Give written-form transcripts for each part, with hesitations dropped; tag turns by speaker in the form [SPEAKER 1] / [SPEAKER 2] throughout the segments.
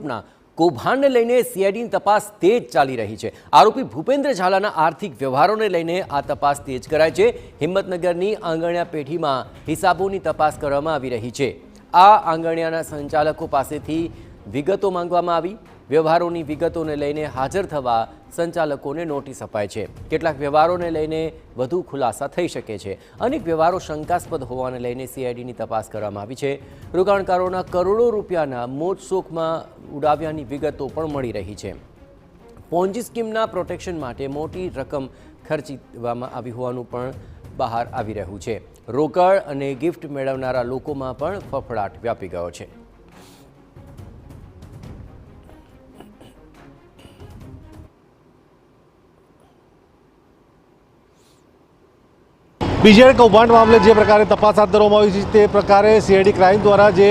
[SPEAKER 1] ગ્રુપના કૌભાંડને લઈને સીઆઈડીની તપાસ તેજ ચાલી રહી છે। આરોપી ભૂપેન્દ્ર ઝાલાના આર્થિક વ્યવહારોને લઈને આ તપાસ તેજ કરાઈ છે। હિંમતનગરની આંગણિયા પેઢીમાં હિસાબોની તપાસ કરવામાં આવી રહી છે। આ આંગણિયાના સંચાલકો પાસેથી વિગતો માંગવામાં આવી। વ્યવહારોની વિગતોને લઈને હાજર થવા સંચાલકોને નોટિસ અપાઈ છે। કેટલાક વ્યવહારોને લઈને વધુ ખુલાસા થઈ શકે છે। અનેક વ્યવહારો શંકાસ્પદ હોવાને લઈને સીઆઈડીની તપાસ કરવામાં આવી છે। રોકાણકારોના કરોડો રૂપિયાના મોજશોખમાં ઉડાવ્યાની વિગતો પણ મળી રહી છે। પોન્જી સ્કીમના પ્રોટેક્શન માટે મોટી રકમ ખર્ચવામાં આવી હોવાનું પણ બહાર આવી રહ્યું છે। રોકડ અને ગિફ્ટ મેળવનારા લોકોમાં પણ ફફડાટ વ્યાપી ગયો છે।
[SPEAKER 2] બીજેડ કૌભાંડ મામલે જે પ્રકારે તપાસ હાથ ધરવામાં આવી છે તે પ્રકારે સીઆઈડી ક્રાઇમ દ્વારા જે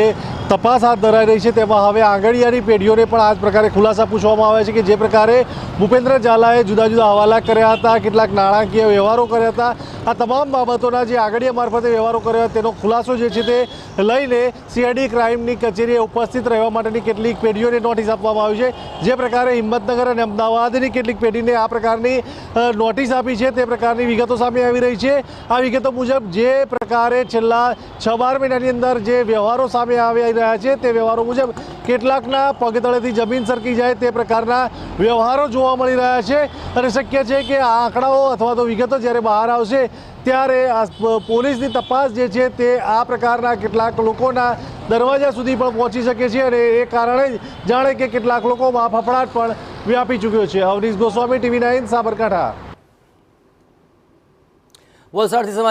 [SPEAKER 2] તપાસ હાથ ધરાઈ રહી છે તેમાં હવે આંગણિયાની પેઢીઓને પણ આ જ પ્રકારે ખુલાસા પૂછવામાં આવે છે કે જે પ્રકારે ભૂપેન્દ્ર ઝાલાએ જુદા જુદા હવાલા કર્યા હતા, કેટલાક નાણાકીય વ્યવહારો કર્યા હતા, આ તમામ બાબતોના જે આંગણિયા મારફતે વ્યવહારો કર્યા તેનો ખુલાસો જે છે તે લઈને સીઆઈડી ક્રાઇમની કચેરીએ ઉપસ્થિત રહેવા માટેની કેટલીક પેઢીઓને નોટિસ આપવામાં આવી છે। જે પ્રકારે હિંમતનગર અને અમદાવાદની કેટલીક પેઢીને આ પ્રકારની નોટિસ આપી છે તે પ્રકારની વિગતો સામે આવી રહી છે। આ વિગતો મુજબ જે પ્રકારે છેલ્લા 6-12 મહિનાની અંદર જે વ્યવહારો સામે આવી રહ્યા છે તે વ્યવહારો મુજબ કેટલાકના પગતળેથી જમીન સરકી જાય તે પ્રકારના વ્યવહારો જોવા મળી રહ્યા છે અને શક્ય છે કે આ આંકડાઓ અથવા તો વિગતો જ્યારે બહાર આવશે ત્યારે આ પોલીસની તપાસ જે છે તે આ પ્રકારના કેટલાક લોકોના દરવાજા સુધી પણ પહોંચી શકે છે અને એ કારણે જ જાણે કે કેટલાક લોકોમાં ફફડાટ પણ વ્યાપી ચૂક્યો છે। અવનીશ ગોસ્વામી, TV9 સાબરકાંઠા।
[SPEAKER 1] વલસાડથી સમાચાર।